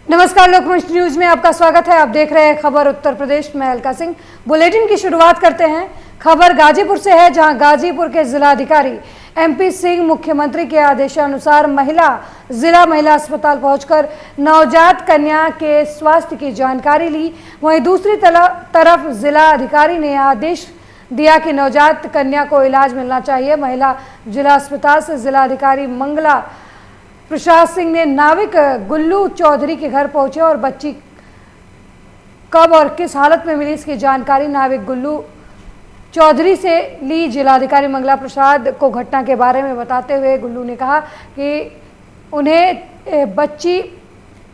नमस्कार, लोकमंच न्यूज में आपका स्वागत है। आप देख रहे हैं खबर उत्तर प्रदेश में। अलका सिंह। बुलेटिन की शुरुआत करते हैं। खबर गाजीपुर से है, जहां गाजीपुर के जिलाधिकारी MP सिंह मुख्यमंत्री के आदेशानुसार जिला महिला अस्पताल पहुंचकर नवजात कन्या के स्वास्थ्य की जानकारी ली। वहीं दूसरी तरफ जिला अधिकारी ने आदेश दिया कि नवजात कन्या को इलाज मिलना चाहिए। महिला जिला अस्पताल से जिलाधिकारी मंगला प्रसाद सिंह ने नाविक गुल्लू चौधरी के घर पहुंचे और बच्ची कब और किस हालत में मिली इसकी जानकारी नाविक गुल्लू चौधरी से ली। जिलाधिकारी मंगला प्रसाद को घटना के बारे में बताते हुए गुल्लू ने कहा कि उन्हें बच्ची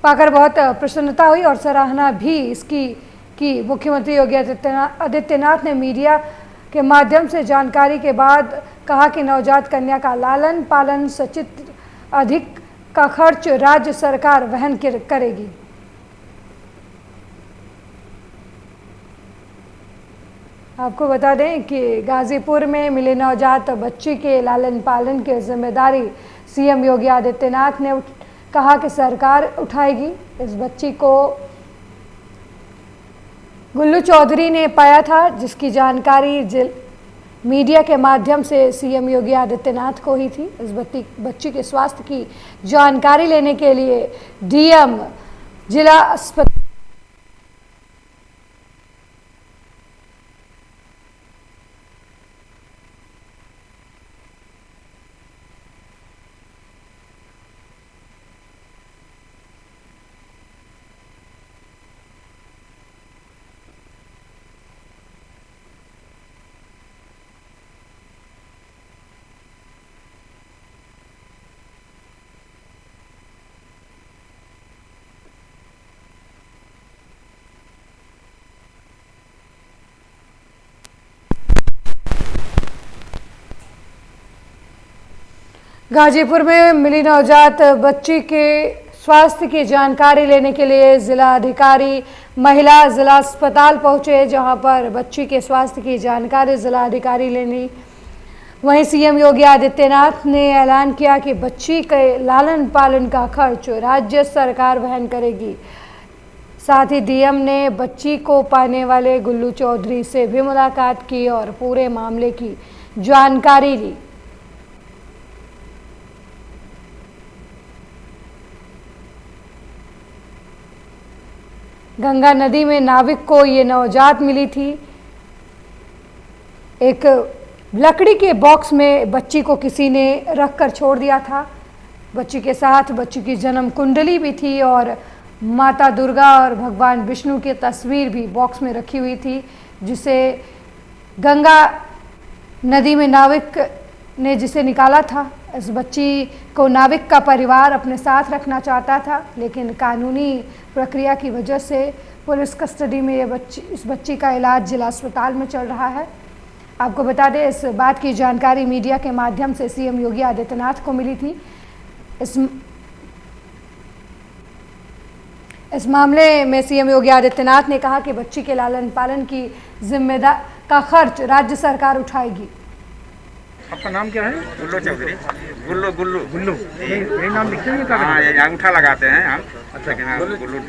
पाकर बहुत प्रसन्नता हुई और सराहना भी इसकी की। मुख्यमंत्री योगी आदित्यनाथ ने मीडिया के माध्यम से जानकारी के बाद कहा कि नवजात कन्या का लालन पालन सचित अधिक का खर्च राज्य सरकार वहन करेगी। आपको बता दें कि गाजीपुर में मिले नवजात बच्ची के लालन पालन की जिम्मेदारी CM योगी आदित्यनाथ ने कहा कि सरकार उठाएगी। इस बच्ची को गुल्लू चौधरी ने पाया था, जिसकी जानकारी मीडिया के माध्यम से CM योगी आदित्यनाथ को ही थी। इस बच्ची के स्वास्थ्य की जानकारी लेने के लिए DM जिला अस्पताल गाजीपुर में मिली नवजात बच्ची के स्वास्थ्य की जानकारी लेने के लिए जिला अधिकारी महिला जिला अस्पताल पहुंचे, जहां पर बच्ची के स्वास्थ्य की जानकारी जिला अधिकारी लेनी। वहीं CM योगी आदित्यनाथ ने ऐलान किया कि बच्ची के लालन पालन का खर्च राज्य सरकार वहन करेगी। साथ ही DM ने बच्ची को पाने वाले गुल्लू चौधरी से भी मुलाकात की और पूरे मामले की जानकारी ली। गंगा नदी में नाविक को ये नवजात मिली थी। एक लकड़ी के बॉक्स में बच्ची को किसी ने रखकर छोड़ दिया था। बच्ची के साथ बच्ची की जन्म कुंडली भी थी और माता दुर्गा और भगवान विष्णु की तस्वीर भी बॉक्स में रखी हुई थी, जिसे गंगा नदी में नाविक ने जिसे निकाला था। इस बच्ची को नाविक का परिवार अपने साथ रखना चाहता था, लेकिन कानूनी प्रक्रिया की वजह से पुलिस कस्टडी में इस बच्ची का इलाज जिला अस्पताल में चल रहा है। आपको बता दें, इस बात की जानकारी मीडिया के माध्यम से CM योगी आदित्यनाथ को मिली थी। इस मामले में CM योगी आदित्यनाथ ने कहा कि बच्ची के लालन पालन की जिम्मेदारी का खर्च राज्य सरकार उठाएगी। आपका नाम क्या है? गुल्लू चौधरी। गुल्लू गुल्लू गुल्लू, यही नाम लिखते हैं? हाँ, ये अंगूठा लगाते हैं हम। अच्छा, गुल्लू।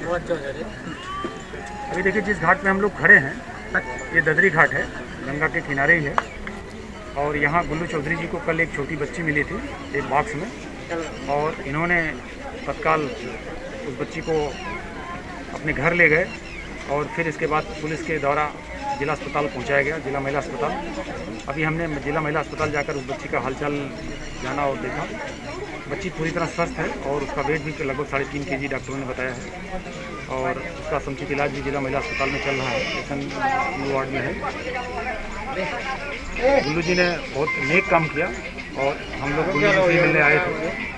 अभी देखिए, जिस घाट पे हम लोग खड़े हैं ये ददरी घाट है, गंगा के किनारे ही है। और यहाँ गुल्लू चौधरी जी को कल एक छोटी बच्ची मिली थी एक बॉक्स में, और इन्होंने तत्काल उस बच्ची को अपने घर ले गए और फिर इसके बाद पुलिस के द्वारा जिला अस्पताल पहुंचाया गया, जिला महिला अस्पताल। अभी हमने जिला महिला अस्पताल जाकर उस बच्ची का हालचाल जाना और देखा। बच्ची पूरी तरह स्वस्थ है और उसका वेट भी लगभग 3.5 kg डॉक्टरों ने बताया है, और उसका समुचित इलाज भी जिला महिला अस्पताल में चल रहा है। पेशेंट वार्ड में है। गुल्लू जी ने बहुत नेक काम किया और हम लोग गुल्लू जी से मिलने आए थे।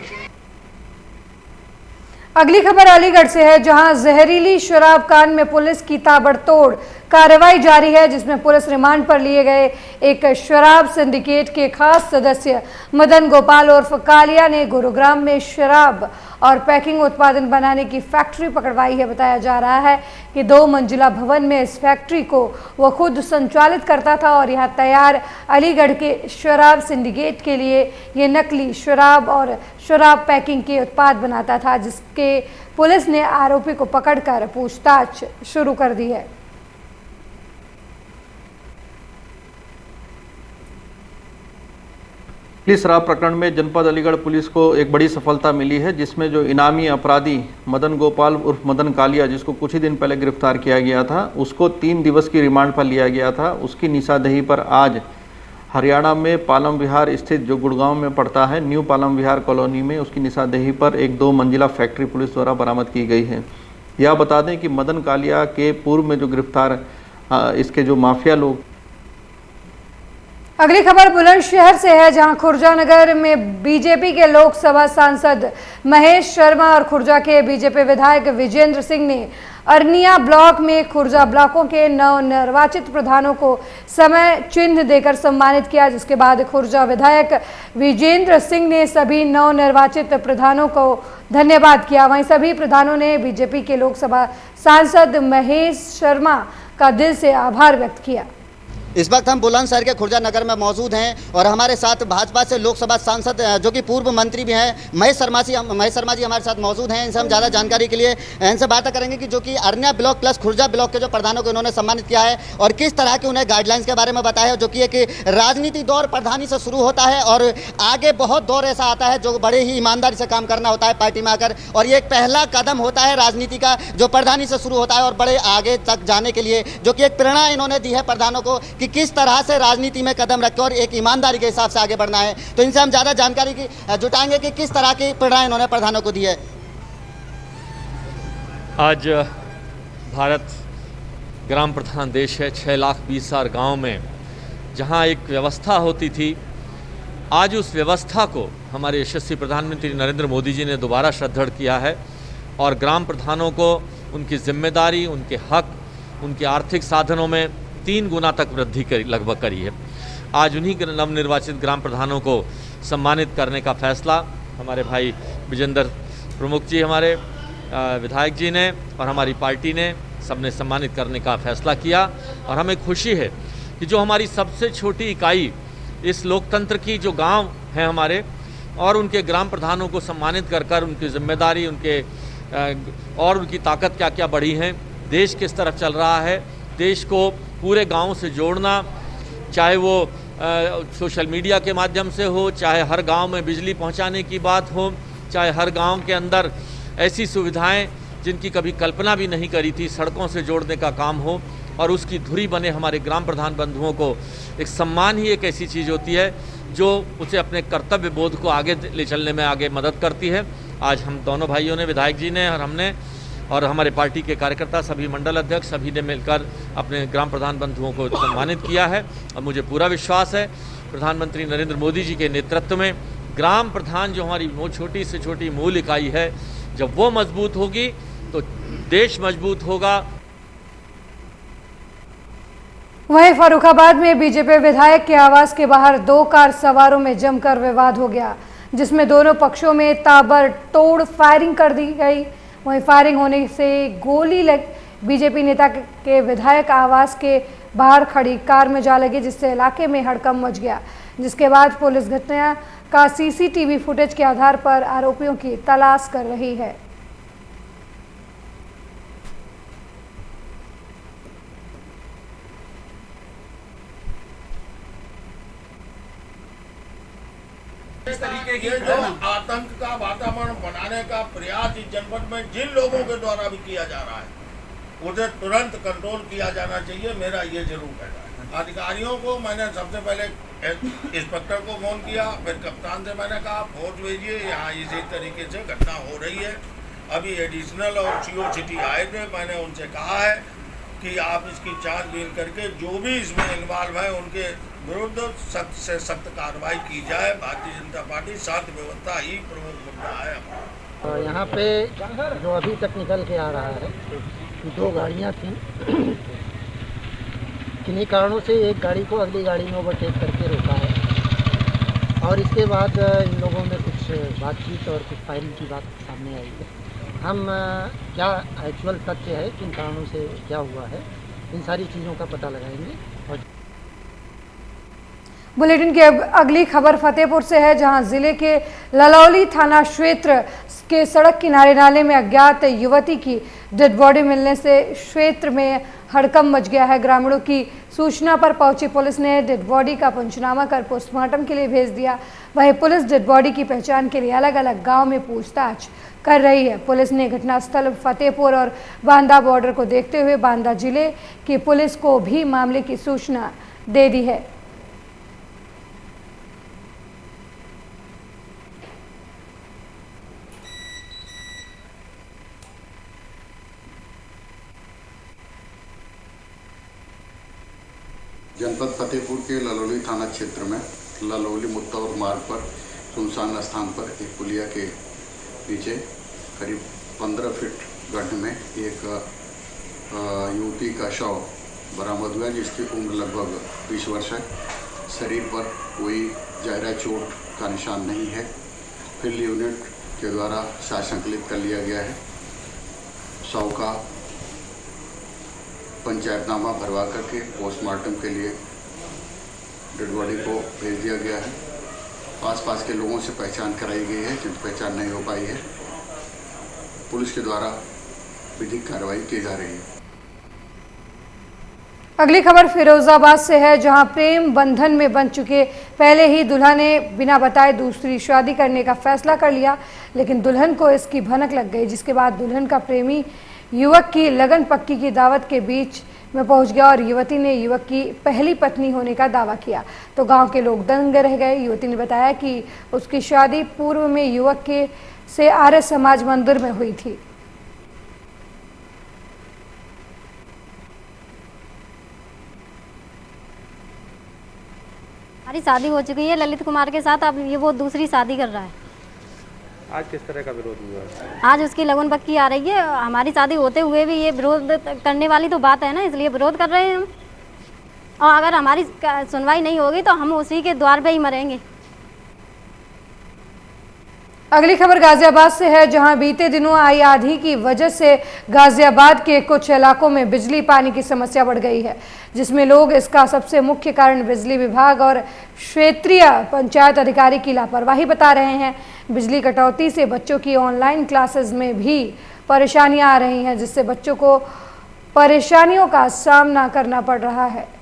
अगली खबर अलीगढ़ से है, जहां जहरीली शराब कांड में पुलिस की ताबड़तोड़ कार्रवाई जारी है, जिसमें पुलिस रिमांड पर लिए गए एक शराब सिंडिकेट के खास सदस्य मदन गोपाल उर्फ कालिया ने गुरुग्राम में शराब और पैकिंग उत्पादन बनाने की फैक्ट्री पकड़वाई है। बताया जा रहा है कि 2 मंजिला भवन में इस फैक्ट्री को वह खुद संचालित करता था और यहां तैयार अलीगढ़ के शराब सिंडिकेट के लिए ये नकली शराब और शराब पैकिंग के उत्पाद बनाता था, जिसके पुलिस ने आरोपी को पकड़कर पूछताछ शुरू कर दी है। नकली शराब प्रकरण में जनपद अलीगढ़ पुलिस को एक बड़ी सफलता मिली है, जिसमें जो इनामी अपराधी मदन गोपाल उर्फ मदन कालिया, जिसको कुछ ही दिन पहले गिरफ्तार किया गया था, उसको 3 दिवस की रिमांड पर लिया गया था। उसकी निशानदेही पर आज हरियाणा में पालम विहार स्थित, जो गुड़गांव में पड़ता है, न्यू पालम विहार कॉलोनी में उसकी निशानदेही पर एक 2 मंजिला फैक्ट्री पुलिस द्वारा बरामद की गई है। यह बता दें कि मदन कालिया के पूर्व में जो गिरफ्तार इसके जो माफिया लोग। अगली खबर बुलंदशहर से है, जहां खुर्जा नगर में बीजेपी के लोकसभा सांसद महेश शर्मा और खुर्जा के बीजेपी विधायक विजेंद्र सिंह ने अरनिया ब्लॉक में खुर्जा ब्लॉकों के नवनिर्वाचित प्रधानों को समय चिन्ह देकर सम्मानित किया, जिसके बाद खुर्जा विधायक विजेंद्र सिंह ने सभी नवनिर्वाचित प्रधानों को धन्यवाद किया। वहीं सभी प्रधानों ने बीजेपी के लोकसभा सांसद महेश शर्मा का दिल से आभार व्यक्त किया। इस वक्त हम बुलंदशहर के खुर्जा नगर में मौजूद हैं और हमारे साथ भाजपा से लोकसभा सांसद जो कि पूर्व मंत्री भी हैं महेश शर्मा जी हमारे साथ मौजूद हैं। इनसे हम ज़्यादा जानकारी के लिए इनसे बात करेंगे कि जो कि Araniya block plus Khurja block के जो प्रधानों को इन्होंने सम्मानित किया है और किस तरह के उन्हें गाइडलाइंस के बारे में बताया है, जो कि एक राजनीति दौर प्रधानी से शुरू होता है और आगे बहुत दौर ऐसा आता है जो बड़े ही ईमानदारी से काम करना होता है पार्टी में आकर, और ये एक पहला कदम होता है राजनीति का जो प्रधानी से शुरू होता है और बड़े आगे तक जाने के लिए, जो कि एक प्रेरणा इन्होंने दी है प्रधानों को कि किस तरह से राजनीति में कदम रखकर और एक ईमानदारी के हिसाब से आगे बढ़ना है। तो इनसे हम ज़्यादा जानकारी की जुटाएंगे कि किस तरह की प्रेरणा इन्होंने प्रधानों को दी है। आज भारत ग्राम प्रधान देश है, 6,20,000 गाँव में जहाँ एक व्यवस्था होती थी, आज उस व्यवस्था को हमारे यशस्वी प्रधानमंत्री नरेंद्र मोदी जी ने दोबारा श्रद्धाढ़ किया है और ग्राम प्रधानों को उनकी जिम्मेदारी, उनके हक, उनके आर्थिक साधनों में 3 गुना तक वृद्धि लगभग करी है। आज उन्हीं नवनिर्वाचित ग्राम प्रधानों को सम्मानित करने का फैसला हमारे भाई विजेंद्र प्रमुख जी, हमारे विधायक जी ने और हमारी पार्टी ने सबने सम्मानित करने का फैसला किया। और हमें खुशी है कि जो हमारी सबसे छोटी इकाई इस लोकतंत्र की जो गांव हैं हमारे, और उनके ग्राम प्रधानों को सम्मानित कर उनकी जिम्मेदारी, उनके और उनकी ताकत क्या क्या बढ़ी हैं, देश किस तरफ चल रहा है, देश को पूरे गांव से जोड़ना, चाहे वो सोशल मीडिया के माध्यम से हो, चाहे हर गांव में बिजली पहुंचाने की बात हो, चाहे हर गांव के अंदर ऐसी सुविधाएं जिनकी कभी कल्पना भी नहीं करी थी, सड़कों से जोड़ने का काम हो, और उसकी धुरी बने हमारे ग्राम प्रधान बंधुओं को। एक सम्मान ही एक ऐसी चीज़ होती है जो उसे अपने कर्तव्य बोध को आगे ले चलने में आगे मदद करती है। आज हम दोनों भाइयों ने, विधायक जी ने और हमने और हमारे पार्टी के कार्यकर्ता, सभी मंडल अध्यक्ष, सभी ने मिलकर अपने ग्राम प्रधान बंधुओं को सम्मानित किया है। और मुझे पूरा विश्वास है प्रधानमंत्री नरेंद्र मोदी जी के नेतृत्व में ग्राम प्रधान जो हमारी वो छोटी से छोटी मूल इकाई है, जब वो मजबूत होगी तो देश मजबूत होगा। वहीं फर्रुखाबाद में बीजेपी विधायक के आवास के बाहर 2 कार सवारों में जमकर विवाद हो गया, जिसमें दोनों पक्षों में ताबड़तोड़ फायरिंग कर दी गई। वहीं फायरिंग होने से गोली लग बीजेपी नेता के विधायक आवास के बाहर खड़ी कार में जा लगी, जिससे इलाके में हड़कंप मच गया। जिसके बाद पुलिस घटना का सीसीटीवी फुटेज के आधार पर आरोपियों की तलाश कर रही है। इस तरीके की जो आतंक का वातावरण बनाने का प्रयास इस जनपद में जिन लोगों के द्वारा भी किया जा रहा है उसे तुरंत कंट्रोल किया जाना चाहिए, मेरा ये जरूर कहना है। अधिकारियों को मैंने सबसे पहले इंस्पेक्टर को फोन किया, फिर कप्तान से मैंने कहा फोर्स भेजिए, यहाँ इसी तरीके से घटना हो रही है। अभी एडिशनल और CO सिटी आए थे, मैंने उनसे कहा है कि आप इसकी छानबीन करके जो भी इसमें इन्वॉल्व है उनके विरुद्ध सख्त से सख्त कार्रवाई की जाए। भारतीय जनता पार्टी शांति व्यवस्था ही प्रमुख मुद्दा है। यहाँ पे जो अभी तक निकल के आ रहा है, 2 गाड़ियाँ थी किन्हीं कारणों से एक गाड़ी को अगली गाड़ी में ओवरटेक करके रोका है और इसके बाद इन लोगों में कुछ बातचीत और कुछ फायरिंग की बात सामने आई है। हम क्या एक्चुअल तथ्य है, किन कारणों से क्या हुआ है, इन सारी चीज़ों का पता लगाएंगे। और बुलेटिन की अगली खबर फतेहपुर से है, जहां जिले के ललौली थाना क्षेत्र के सड़क किनारे नाले में अज्ञात युवती की डेड बॉडी मिलने से क्षेत्र में हड़कंप मच गया है। ग्रामीणों की सूचना पर पहुंची पुलिस ने डेड बॉडी का पंचनामा कर पोस्टमार्टम के लिए भेज दिया। वहीं पुलिस डेड बॉडी की पहचान के लिए अलग अलग गांव में पूछताछ कर रही है। पुलिस ने घटनास्थल फतेहपुर और बांदा बॉर्डर को देखते हुए बांदा जिले की पुलिस को भी मामले की सूचना दे दी है। जनपद फतेहपुर के ललौली थाना क्षेत्र में ललौली मुत्तौर मार्ग पर सुनसान स्थान पर एक पुलिया के नीचे करीब 15 फीट गड्ढे में एक युवती का शव बरामद हुआ, जिसकी उम्र लगभग 20 वर्ष है। शरीर पर कोई गहरा चोट का निशान नहीं है। फील्ड यूनिट के द्वारा शव संकलित कर लिया गया है। शव का पंचायतनामा भरवा करके पोस्टमार्टम के लिए डेड बॉडी को भेज दिया गया है। आसपास के लोगों से पहचान कराई गई है, जिनकी पहचान नहीं हो पाई है। पुलिस के द्वारा विधिक कार्रवाई की जा रही है। अगली खबर फिरोजाबाद से है, जहां प्रेम बंधन में बंध चुके पहले ही दुल्हा ने बिना बताए दूसरी शादी करने का फैसला कर लिया, लेकिन दुल्हन को इसकी भनक लग गई, जिसके बाद दुल्हन का प्रेमी युवक की लगन पक्की की दावत के बीच में पहुंच गया और युवती ने युवक की पहली पत्नी होने का दावा किया तो गांव के लोग दंग रह गए। युवती ने बताया कि उसकी शादी पूर्व में युवक के से आर्य समाज मंदिर में हुई थी। हमारी शादी हो चुकी है ललित कुमार के साथ, अब ये वो दूसरी शादी कर रहा है। आज किस तरह का विरोध हुआ? आज उसकी लगन पक्की आ रही है। हमारी शादी होते हुए भी ये विरोध करने वाली तो बात है ना, इसलिए विरोध कर रहे हैं हम। और अगर हमारी सुनवाई नहीं होगी तो हम उसी के द्वार पे ही मरेंगे। अगली खबर गाजियाबाद से है, जहां बीते दिनों आई आंधी की वजह से गाजियाबाद के कुछ इलाकों में बिजली पानी की समस्या बढ़ गई है, जिसमें लोग इसका सबसे मुख्य कारण बिजली विभाग और क्षेत्रीय पंचायत अधिकारी की लापरवाही बता रहे हैं। बिजली कटौती से बच्चों की ऑनलाइन क्लासेस में भी परेशानियां आ रही हैं, जिससे बच्चों को परेशानियों का सामना करना पड़ रहा है।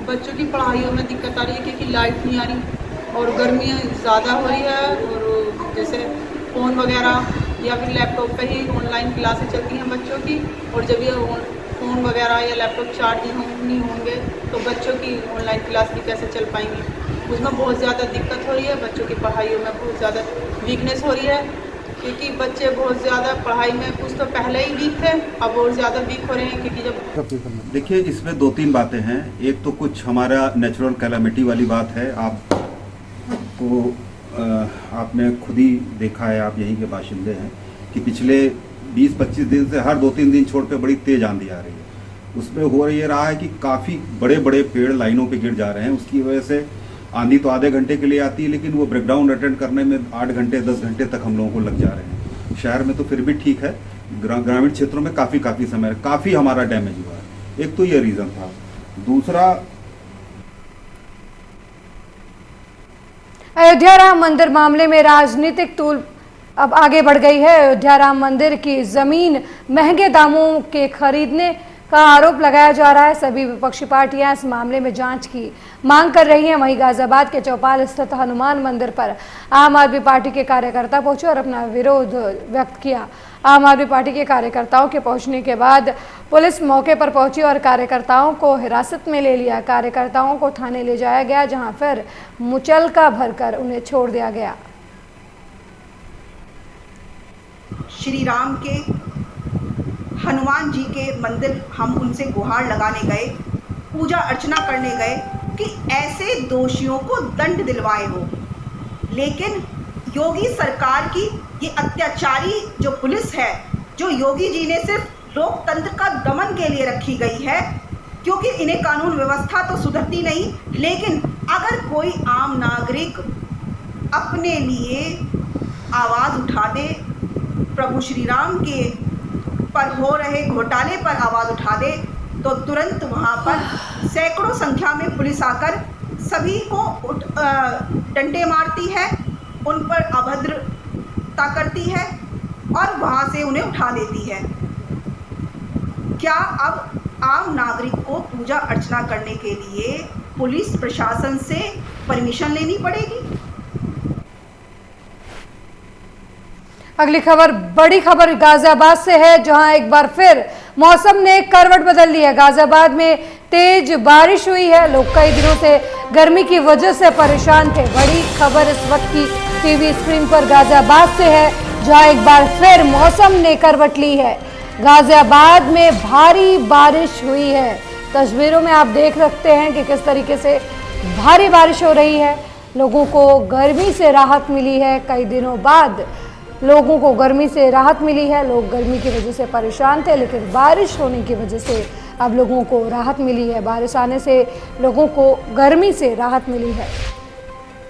बच्चों की पढ़ाइयों में दिक्कत आ रही है क्योंकि लाइट नहीं आ रही और गर्मियाँ ज़्यादा हो रही है, और जैसे फ़ोन वगैरह या फिर लैपटॉप पे ही ऑनलाइन क्लासेस चलती हैं बच्चों की, और जब ये फ़ोन वगैरह या लैपटॉप चार्ज नहीं होंगे तो बच्चों की ऑनलाइन क्लास भी कैसे चल पाएंगी। उसमें बहुत ज़्यादा दिक्कत हो रही है। बच्चों की पढ़ाइयों में बहुत ज़्यादा वीकनेस हो रही है, क्योंकि बच्चे बहुत ज़्यादा पढ़ाई में कुछ तो पहले ही वीक थे, अब और ज़्यादा वीक हो रहे हैं। क्योंकि जब देखिए, इसमें 2-3 बातें हैं। एक तो कुछ हमारा नेचुरल कैलामिटी वाली बात है। आपने खुद ही देखा है, आप यहीं के बाशिंदे हैं, कि पिछले 20-25 दिन से हर 2-3 दिन छोड़ पे बड़ी तेज आंधी आ रही है। उसमें हो रहा है कि काफ़ी बड़े बड़े पेड़ लाइनों पे गिर जा रहे हैं। उसकी वजह से आंधी तो आधे घंटे के लिए आती है, लेकिन वो ब्रेकडाउन अटेंड करने में 8 घंटे 10 घंटे तक हम लोगों को लग जा रहे हैं। शहर में तो फिर भी ठीक है, ग्रामीण क्षेत्रों में काफ़ी समय काफ़ी हमारा डैमेज हुआ है। एक तो ये रीज़न था। दूसरा, अयोध्या राम मंदिर मामले में राजनीतिक तूल अब आगे बढ़ गई है। अयोध्या राम मंदिर की जमीन महंगे दामों के खरीदने का आरोप लगाया जा रहा है। सभी विपक्षी पार्टियां इस मामले में जांच की मांग कर रही हैं। वहीं गाजियाबाद के चौपाल स्थित हनुमान मंदिर पर आम आदमी पार्टी के कार्यकर्ता पहुंचे और अपना विरोध व्यक्त किया। आम आदमी पार्टी के कार्यकर्ताओं के पहुंचने के बाद पुलिस मौके पर पहुंची और कार्यकर्ताओं को हिरासत में ले लिया। कार्यकर्ताओं को थाने ले जाया गया, जहां फिर मुचलका भरकर उन्हें छोड़ दिया गया। श्री राम के हनुमान जी के मंदिर हम उनसे गुहार लगाने गए, पूजा अर्चना करने गए, कि ऐसे दोषियों को दंड दिलवाए हो। लेकिन योगी सरकार की ये अत्याचारी जो पुलिस है, जो योगी जी ने सिर्फ लोकतंत्र का दमन के लिए रखी गई है, क्योंकि इन्हें कानून व्यवस्था तो सुधरती नहीं, लेकिन अगर कोई आम नागरिक अपने लिए आवाज़ उठा दे, प्रभु श्री राम के पर हो रहे घोटाले पर आवाज़ उठा दे, तो तुरंत वहाँ पर सैकड़ों संख्या में पुलिस आकर सभी को डंडे मारती है, उन पर अभद्रता करती है और वहाँ से उन्हें उठा देती है। क्या अब आम नागरिक को पूजा अर्चना करने के लिए पुलिस प्रशासन से परमिशन लेनी पड़ेगी? अगली खबर, बड़ी खबर गाजियाबाद से है, जहां एक बार फिर मौसम ने करवट बदल ली है। गाजियाबाद में तेज बारिश हुई है। लोग कई दिनों से गर्मी की वजह से परेशान थे। बड़ी खबर इस वक्त की टीवी स्क्रीन पर गाजियाबाद से है, जहां एक बार फिर मौसम ने करवट ली है। गाजियाबाद में भारी बारिश हुई है। तस्वीरों में आप देख सकते हैं कि किस तरीके से भारी बारिश हो रही है। लोगों को गर्मी से राहत मिली है। कई दिनों बाद लोगों को गर्मी से राहत मिली है। लोग गर्मी की वजह से परेशान थे, लेकिन बारिश होने की वजह से अब लोगों को राहत मिली है। बारिश आने से लोगों को गर्मी से राहत मिली है।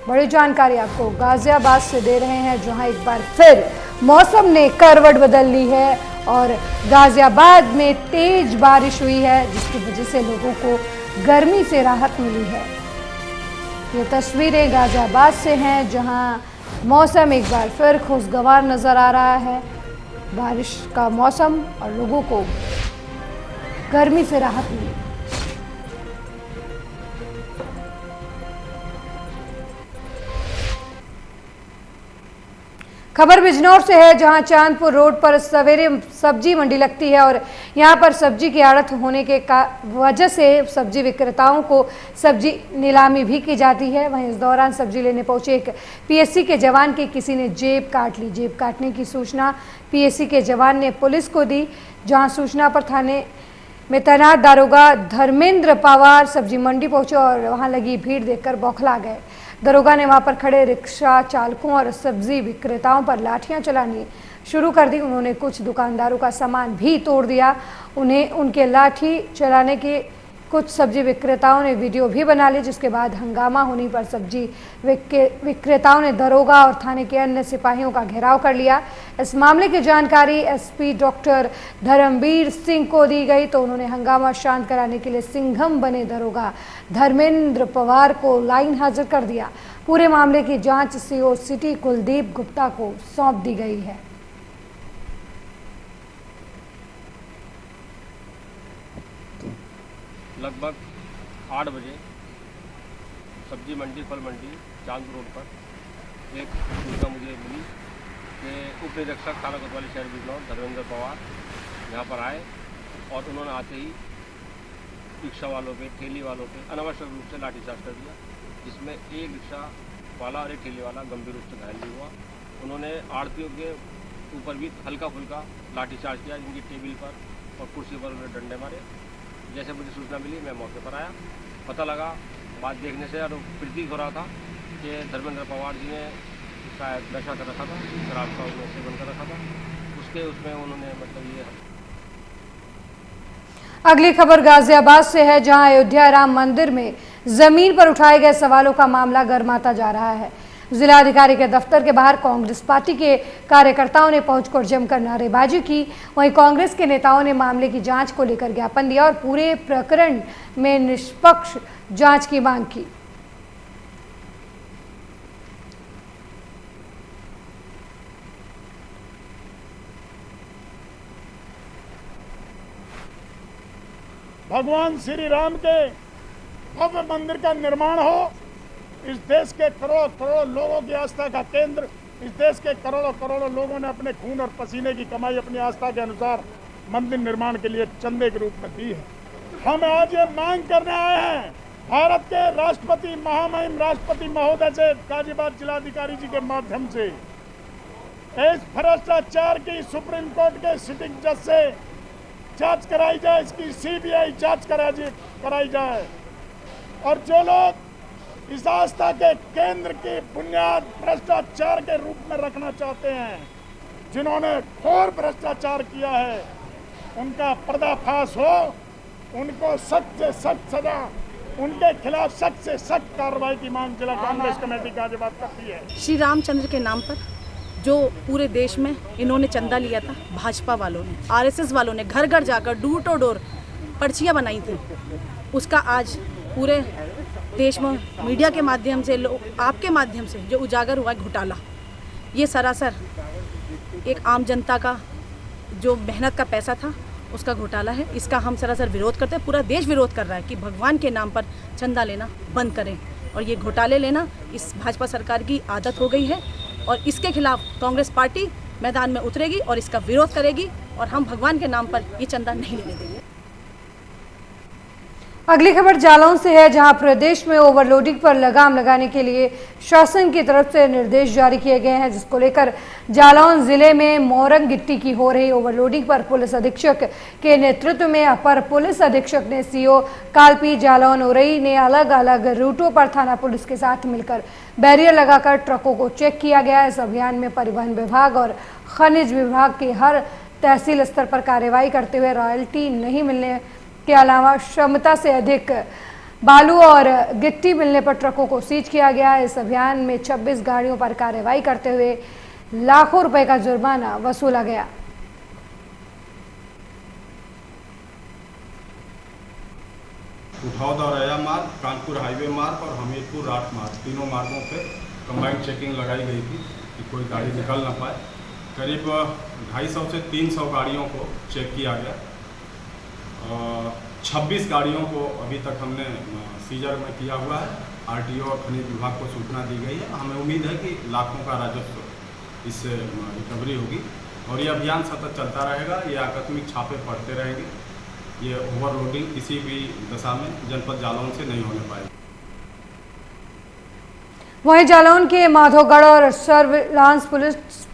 बड़ी जानकारी आपको गाजियाबाद से दे रहे हैं, जहां एक बार फिर मौसम ने करवट बदल ली है और गाजियाबाद में तेज बारिश हुई है, जिसकी वजह से लोगों को गर्मी से राहत मिली है। ये तस्वीरें गाजियाबाद से हैं, जहां मौसम एक बार फिर खुशगवार नज़र आ रहा है। बारिश का मौसम और लोगों को गर्मी से राहत मिली। खबर बिजनौर से है, जहां चांदपुर रोड पर सवेरे सब्जी मंडी लगती है और यहां पर सब्जी की आड़त होने के वजह से सब्जी विक्रेताओं को सब्जी नीलामी भी की जाती है। वहीं इस दौरान सब्जी लेने पहुंचे एक पीएससी के जवान की किसी ने जेब काट ली। जेब काटने की सूचना पीएससी के जवान ने पुलिस को दी, जहां सूचना पर थाने में तैनात दारोगा धर्मेंद्र पवार सब्जी मंडी पहुंचे और वहां लगी भीड़ देखकर बौखला गए। दरोगा ने वहां पर खड़े रिक्शा चालकों और सब्जी विक्रेताओं पर लाठियां चलानी शुरू कर दी। उन्होंने कुछ दुकानदारों का सामान भी तोड़ दिया। उन्हें उनके लाठी चलाने के कुछ सब्जी विक्रेताओं ने वीडियो भी बना ली, जिसके बाद हंगामा होने पर सब्जी विक्रेताओं ने दरोगा और थाने के अन्य सिपाहियों का घेराव कर लिया। इस मामले की जानकारी एसपी डॉक्टर धर्मवीर सिंह को दी गई, तो उन्होंने हंगामा शांत कराने के लिए सिंघम बने दरोगा धर्मेंद्र पवार को लाइन हाजिर कर दिया। पूरे मामले की जांच सीओ सिटी कुलदीप गुप्ता को सौंप दी गई है। लगभग 8 बजे सब्जी मंडी फल मंडी चांदपुर रोड पर एक सूचना मुझे मिली कि उप निरीक्षक थाना कोतवाली शहर बिजनौर धर्मेंद्र पवार यहाँ पर आए और उन्होंने आते ही रिक्शा वालों पे ठेली वालों पे अनावश्यक रूप से लाठीचार्ज कर दिया, जिसमें एक रिक्शा वाला और एक ठेली वाला गंभीर रूप से घायल भी हुआ। उन्होंने आड़तियों के ऊपर भी हल्का फुल्का लाठीचार्ज किया, जिनकी टेबल पर और कुर्सी पर उन्होंने डंडे मारे। जैसे मुझे सूचना मिली मैं मौके पर आया। पता लगा बात देखने से और प्रतीत हो रहा था कि धर्मेंद्र पवार जी ने शायद नशा कर रखा था, शराब का उन्होंने सेवन कर रखा था, उसमें उन्होंने मतलब ये। अगली खबर गाजियाबाद से है, जहां अयोध्या राम मंदिर में जमीन पर उठाए गए सवालों का मामला गर्माता जा रहा है। जिलाधिकारी के दफ्तर के बाहर कांग्रेस पार्टी के कार्यकर्ताओं ने पहुंचकर जमकर नारेबाजी की। वहीं कांग्रेस के नेताओं ने मामले की जांच को लेकर ज्ञापन दिया और पूरे प्रकरण में निष्पक्ष जांच की मांग की। भगवान श्री राम के भव्य मंदिर का निर्माण हो, इस देश के करोड़ों करोड़ों लोगों की आस्था का केंद्र, इस देश के करोड़ों करोड़ों लोगों ने अपने खून और पसीने की कमाई अपनी आस्था के अनुसार मंदिर निर्माण के लिए चंदे के रूप में दी है। हम आज ये मांग करने आए हैं भारत के राष्ट्रपति महामहिम राष्ट्रपति महोदय से, गाजियाबाद जिलाधिकारी जी के माध्यम से, इस भ्रष्टाचार की सुप्रीम कोर्ट के सिटिंग जज से जांच कराई जाए, इसकी सीबीआई जांच कराई जाए और जो लोग इस आस्था के केंद्र की बुनियाद भ्रष्टाचार के रूप में रखना चाहते हैं, जिन्होंने घोर भ्रष्टाचार किया है, उनका पर्दाफाश हो, उनको सख्त से सख्त सजा, उनके खिलाफ सख्त से सख्त कार्रवाई की मांग जिला कांग्रेस कमेटी गाजियाबाद करती है। श्री रामचंद्र के नाम पर जो पूरे देश में इन्होंने चंदा लिया था, भाजपा वालों ने, आरएसएस वालों ने घर घर जाकर डोर टू डोर पर्चियां बनाई थी, उसका आज पूरे देश में मीडिया के माध्यम से, आपके माध्यम से जो उजागर हुआ घोटाला, ये सरासर एक आम जनता का जो मेहनत का पैसा था उसका घोटाला है। इसका हम सरासर विरोध करते हैं, पूरा देश विरोध कर रहा है कि भगवान के नाम पर चंदा लेना बंद करें और ये घोटाले लेना इस भाजपा सरकार की आदत हो गई है और इसके खिलाफ कांग्रेस पार्टी मैदान में उतरेगी और इसका विरोध करेगी और हम भगवान के नाम पर ये चंदा नहीं लेने देंगे। अगली खबर जालौन से है, जहां प्रदेश में ओवरलोडिंग पर लगाम लगाने के लिए शासन की तरफ से निर्देश जारी किए गए हैं, जिसको लेकर जालौन जिले में मोरंग गिट्टी की हो रही ओवरलोडिंग पर पुलिस अधीक्षक के नेतृत्व में अपर पुलिस अधीक्षक ने सीओ कालपी जालौन उरई ने अलग अलग रूटों पर थाना पुलिस के साथ मिलकर बैरियर लगाकर ट्रकों को चेक किया गया। इस अभियान में परिवहन विभाग और खनिज विभाग के हर तहसील स्तर पर कार्रवाई करते हुए रॉयल्टी नहीं मिलने के अलावा क्षमता से अधिक बालू और गिट्टी मिलने पर ट्रकों को सीज किया गया। इस अभियान में 26 गाड़ियों पर कार्रवाई करते हुए लाखों रुपए का जुर्माना वसूला गया। उठाव दौराया मार्ग, कानपुर हाईवे मार्ग और हमीरपुर राठ मार्ग, तीनों मार्गों पे कंबाइंड चेकिंग लगाई गई थी कि कोई गाड़ी निकल ना पाए। करीब 250 से 300 गाड़ियों को चेक किया गया। 26 गाड़ियों को अभी तक हमने सीजर में किया हुआ है। आरटीओ और खनिज विभाग को सूचना दी गई है। हमें उम्मीद है कि लाखों का राजस्व इससे रिकवरी होगी और ये अभियान सतत चलता रहेगा। ये आकस्मिक छापे पड़ते रहेंगे। ये ओवरलोडिंग किसी भी दशा में जनपद जालौन से नहीं होने पाएगी। वहीं जालौन के माधोगढ़ और सर्विलांस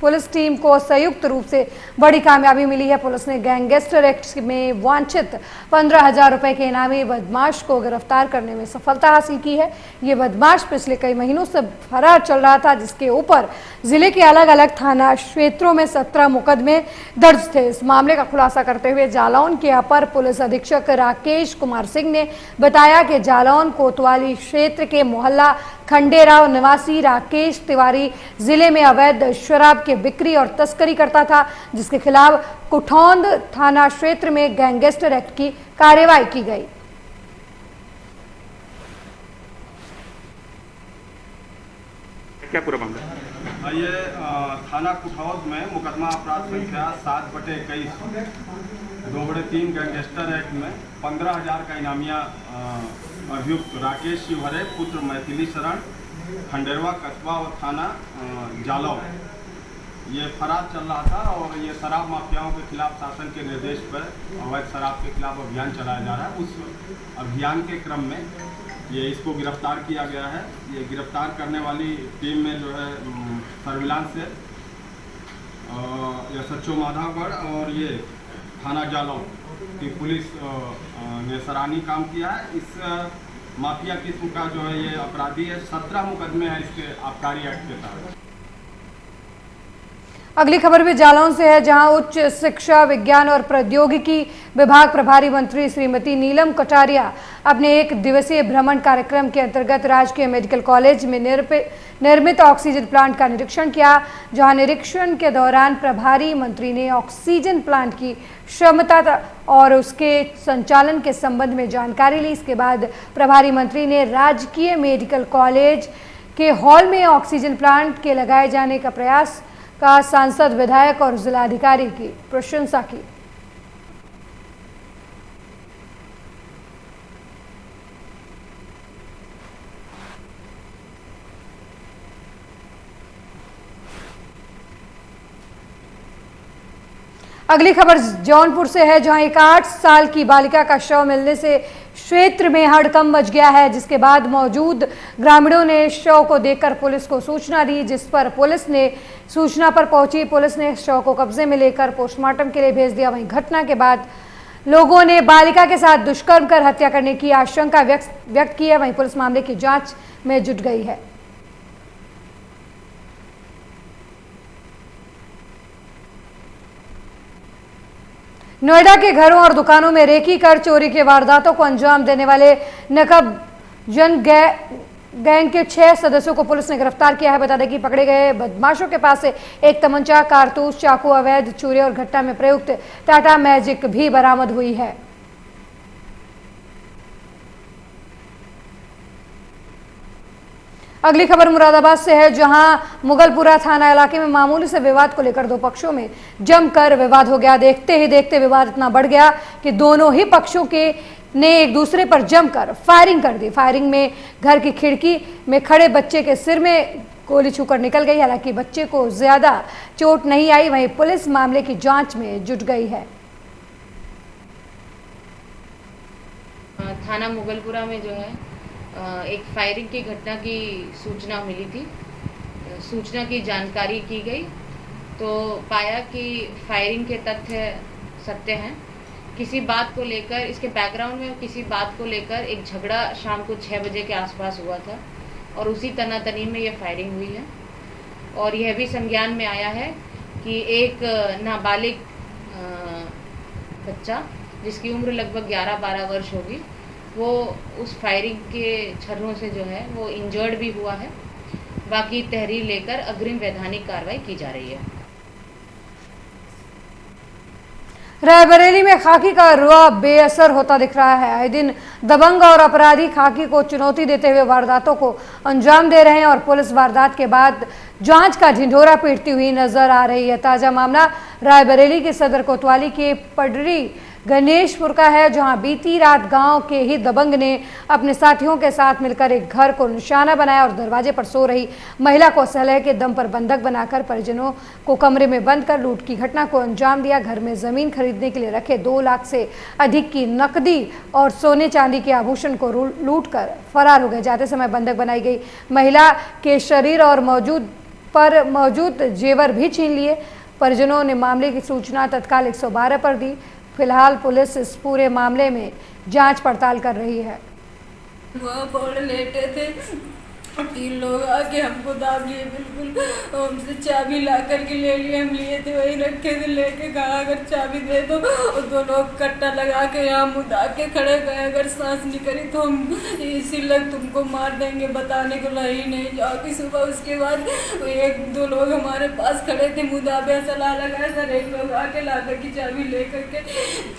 पुलिस टीम को संयुक्त रूप से बड़ी कामयाबी मिली है। पुलिस ने गैंगस्टर एक्ट में वांछित 15,000 रुपए के इनामी बदमाश को गिरफ्तार करने में सफलता हासिल की है। ये बदमाश पिछले कई महीनों से फरार चल रहा था, जिसके ऊपर जिले के अलग अलग थाना क्षेत्रों में 17 मुकदमे दर्ज थे। इस मामले का खुलासा करते हुए जालौन के अपर पुलिस अधीक्षक राकेश कुमार सिंह ने बताया कि जालौन कोतवाली क्षेत्र के मोहल्ला खंडेराव निवासी राकेश तिवारी जिले में अवैध शराब के बिक्री और तस्करी करता था, जिसके खिलाफ कुठौंद थाना क्षेत्र में गैंगस्टर एक्ट की कार्रवाई की गई। क्या पूरा मामला? ये थाना कुठौद में मुकदमा अपराध संख्या 7/21 2/3 गैंगस्टर एक्ट में 15,000 का इनामिया अभियुक्त राकेश शिवहरे पुत्र मैथिली शरण खंडेरवा कस्बा और थाना जालौन ये फरार चल रहा था और ये शराब माफियाओं के खिलाफ शासन के निर्देश पर अवैध शराब के खिलाफ अभियान चलाया जा रहा है। उस अभियान के क्रम में ये इसको गिरफ्तार किया गया है। ये गिरफ्तार करने वाली टीम में जो है सर्विलांस से SHO माधवगढ़ और ये थाना जालौन की पुलिस ने सराहनीय काम किया है। इस माफिया किस्म का जो है ये अपराधी है। 17 मुकदमे हैं इसके आबकारी एक्ट के तहत। अगली खबर भी जालौन से है, जहां उच्च शिक्षा विज्ञान और प्रौद्योगिकी विभाग प्रभारी मंत्री श्रीमती नीलम कटारिया अपने 1 दिवसीय भ्रमण कार्यक्रम के अंतर्गत राजकीय मेडिकल कॉलेज में निर्मित ऑक्सीजन प्लांट का निरीक्षण किया। जहां निरीक्षण के दौरान प्रभारी मंत्री ने ऑक्सीजन प्लांट की क्षमता और उसके संचालन के संबंध में जानकारी ली। इसके बाद प्रभारी मंत्री ने राजकीय मेडिकल कॉलेज के हॉल में ऑक्सीजन प्लांट के लगाए जाने का प्रयास का सांसद, विधायक और जिलाधिकारी की प्रशंसा की। अगली खबर जौनपुर से है, जहां एक 8 साल की बालिका का शव मिलने से क्षेत्र में हड़कंप मच गया है, जिसके बाद मौजूद ग्रामीणों ने शव को देखकर पुलिस को सूचना दी, जिस पर पुलिस ने सूचना पर पहुंची। पुलिस ने शव को कब्जे में लेकर पोस्टमार्टम के लिए भेज दिया। वहीं घटना के बाद लोगों ने बालिका के साथ दुष्कर्म कर हत्या करने की आशंका व्यक्त की है। वहीं पुलिस मामले की जांच में जुट गई है। नोएडा के घरों और दुकानों में रेकी कर चोरी के वारदातों को अंजाम देने वाले नकबजन गैंग के 6 सदस्यों को पुलिस ने गिरफ्तार किया है। बता दें कि पकड़े गए बदमाशों के पास से एक तमंचा, कारतूस, चाकू, अवैध चोरी और घटना में प्रयुक्त टाटा मैजिक भी बरामद हुई है। अगली खबर मुरादाबाद से है, जहां मुगलपुरा थाना इलाके में मामूली से विवाद को लेकर 2 पक्षों में जमकर विवाद हो गया। देखते ही देखते विवाद इतना बढ़ गया कि दोनों ही पक्षों के ने एक दूसरे पर जमकर फायरिंग कर दी। फायरिंग में घर की खिड़की में खड़े बच्चे के सिर में गोली छूकर निकल गई। हालांकि बच्चे को ज्यादा चोट नहीं आई। वहीं पुलिस मामले की जांच में जुट गई है। थाना मुगलपुरा में जो है एक फायरिंग की घटना की सूचना मिली थी। सूचना की जानकारी की गई तो पाया कि फायरिंग के तथ्य सत्य हैं। किसी बात को लेकर, इसके बैकग्राउंड में किसी बात को लेकर एक झगड़ा शाम को 6 बजे के आसपास हुआ था और उसी तनातनी में ये फायरिंग हुई है। और यह भी संज्ञान में आया है कि एक नाबालिग बच्चा जिसकी उम्र लगभग 11-12 वर्ष होगी, वो उस फायरिंग के छर्रों से जो है वो इंजर्ड भी हुआ है। बाकी तहरीर लेकर अग्रिम वैधानिक कार्रवाई की जा रही है। रायबरेली में खाकी का रुआब बेअसर होता दिख रहा है। आए दिन दबंग और अपराधी खाकी को चुनौती देते हुए वारदातों को अंजाम दे रहे हैं और पुलिस वारदात के बाद जांच का ढिंढोरा पीटती हुई नजर आ रही है। ताजा मामला रायबरेली के सदर कोतवाली के पडरी गणेशपुर का है, जहां बीती रात गांव के ही दबंग ने अपने साथियों के साथ मिलकर एक घर को निशाना बनाया और दरवाजे पर सो रही महिला को सलह के दम पर बंधक बनाकर परिजनों को कमरे में बंद कर लूट की घटना को अंजाम दिया। घर में जमीन खरीदने के लिए रखे 2 लाख से अधिक की नकदी और सोने चांदी के आभूषण को लूट कर फरार हो गए। जाते समय बंधक बनाई गई महिला के शरीर और मौजूद जेवर भी छीन लिए। परिजनों ने मामले की सूचना तत्काल 112 पर दी। फिलहाल पुलिस इस पूरे मामले में जांच पड़ताल कर रही है। वहाँ पर लेटे थे, 3 लोग आके हमको दाब लिए, बिल्कुल हमसे चाबी ला करके ले लिए। हम लिए थे, वही रखे थे, लेके कहा अगर चाबी दे दो। और 2 लोग कट्टा लगा के यहाँ मुदा के खड़े गए, अगर सांस नहीं करी तो हम इसी लग तुमको मार देंगे। बताने को लाई नहीं जाओगी सुबह। उसके बाद 1-2 लोग हमारे पास खड़े थे, मुदाबे सलाह लगाया। सर 1 लोग आके ला कर की चाबी ले करके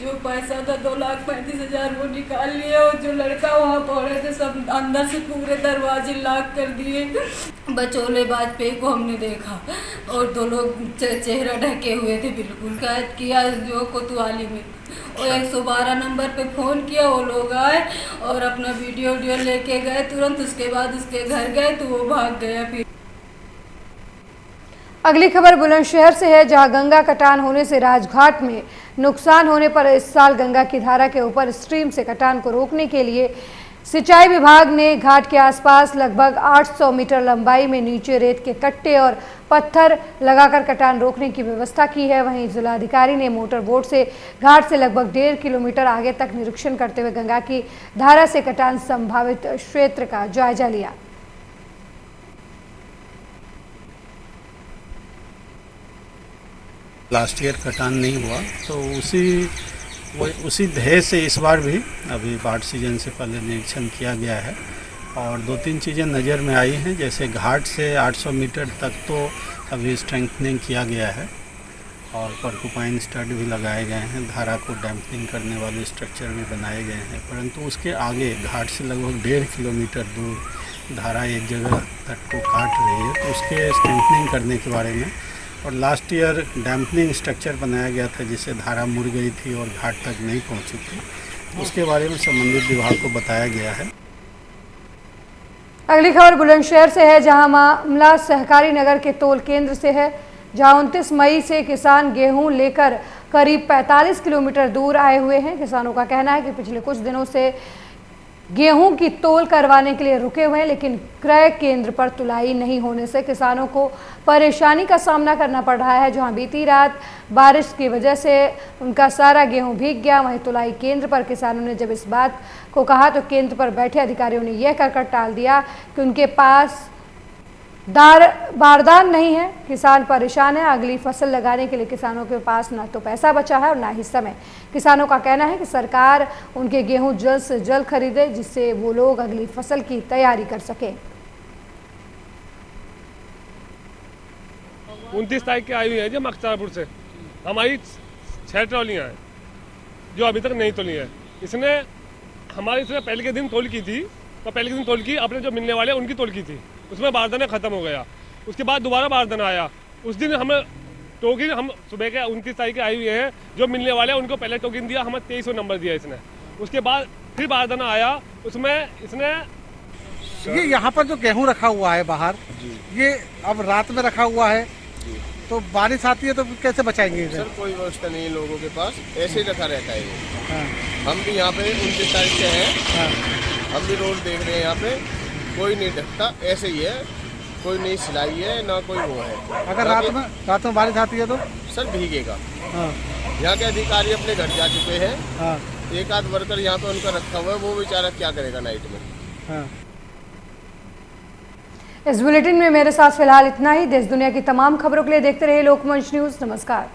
जो पैसा था 2,35,000 वो निकाल लिए। और जो लड़का वहाँ पड़े थे सब अंदर से पूरे दरवाजे कर दिए। बचोले वाजपेयी को हमने देखा और 2 लोग चेहरा ढके हुए थे, बिल्कुल कैद किया जो कोतवाली में। और 112 नंबर पे फ़ोन किया, वो लोग आए और अपना वीडियो लेके गए तुरंत। उसके बाद उसके घर गए तो वो भाग गया। फिर अगली खबर बुलंदशहर से है, जहां गंगा कटान होने से राजघाट में नुकसान होने पर इस साल गंगा की धारा के ऊपर स्ट्रीम से कटान को रोकने के लिए सिंचाई विभाग ने घाट के आसपास लगभग 800 मीटर लंबाई में नीचे रेत के कट्टे और पत्थर लगाकर कटान रोकने की व्यवस्था की है। वहीं जिलाधिकारी ने मोटर बोट से घाट से लगभग 1.5 किलोमीटर आगे तक निरीक्षण करते हुए गंगा की धारा से कटान संभावित क्षेत्र का जायजा लिया। लास्ट ईयर कटान नहीं हुआ तो उसी ध्येय से इस बार भी अभी बाढ़ सीजन से पहले निरीक्षण किया गया है और 2-3 चीज़ें नज़र में आई हैं। जैसे घाट से 800 मीटर तक तो अभी स्ट्रेंथनिंग किया गया है और परकुपाइन स्टड भी लगाए गए हैं, धारा को डैम्पिंग करने वाले स्ट्रक्चर भी बनाए गए हैं। परंतु उसके आगे घाट से लगभग 1.5 किलोमीटर दूर धारा एक जगह तट को काट रही है, तो उसके स्ट्रेंथनिंग करने के बारे में। और लास्ट ईयर डैम्पनिंग स्ट्रक्चर बनाया गया था जिससे धारा मुड़ गई थी और घाट तक नहीं पहुंची थी, उसके बारे में संबंधित विभाग को बताया गया है। अगली खबर बुलंदशहर से है, जहां मामला सहकारी नगर के तोल केंद्र से है, जहां 29 मई से किसान गेहूं लेकर करीब 45 किलोमीटर दूर आए हुए हैं। किसानों का कहना है कि पिछले कुछ दिनों से गेहूं की तौल करवाने के लिए रुके हुए हैं, लेकिन क्रय केंद्र पर तुलाई नहीं होने से किसानों को परेशानी का सामना करना पड़ रहा है। जहां बीती रात बारिश की वजह से उनका सारा गेहूं भीग गया, वहीं तुलाई केंद्र पर किसानों ने जब इस बात को कहा तो केंद्र पर बैठे अधिकारियों ने यह कहकर टाल दिया कि उनके पास बारदान नहीं है। किसान परेशान है। अगली फसल लगाने के लिए किसानों के पास ना तो पैसा बचा है और ना ही समय। किसानों का कहना है कि सरकार उनके गेहूं जल्द से जल्द खरीदे, जिससे वो लोग अगली फसल की तैयारी कर सकें। 29 तारीख की आई हुई है जो मख्तारपुर से हमारी 6 ट्रॉलियाँ हैं जो अभी तक नहीं तोली है। इसने पहले के दिन तोल की थी, तो पहले के दिन तोल की अपने जो मिलने वाले उनकी तोल की थी, उसमें बारदाना ख़त्म हो गया। उसके बाद दोबारा बारदाना आया, उस दिन हमें टोकन हम सुबह के 29 तारीख के आई हुई है, जो मिलने वाले हैं उनको पहले टोकन दिया, हमें 2300 नंबर दिया इसने। उसके बाद फिर बारदाना आया, उसमें इसने ये यहाँ पर जो गेहूँ रखा हुआ है बाहर, ये अब रात में रखा हुआ है, तो बारिश आती है तो कैसे बचाएंगे इसे? सर कोई व्यवस्था नहीं है लोगों के पास, ऐसे ही रखा रहता है ये। हम भी यहाँ पे 29 तारीख से हैं, हम भी रोज देख रहे हैं, यहाँ पे कोई नहीं ढकता, ऐसे ही है, कोई नहीं सिलाई है ना कोई वो है। अगर रात में बारिश आती है तो सर भीगेगा। यहाँ के अधिकारी अपने घर जा चुके हैं, एक आध वर्कर यहाँ पे उनका रखा हुआ है, वो बेचारा क्या करेगा नाइट में। इस बुलेटिन में मेरे साथ फिलहाल इतना ही। देश दुनिया की तमाम खबरों के लिए देखते रहिए लोकमंच न्यूज़। नमस्कार।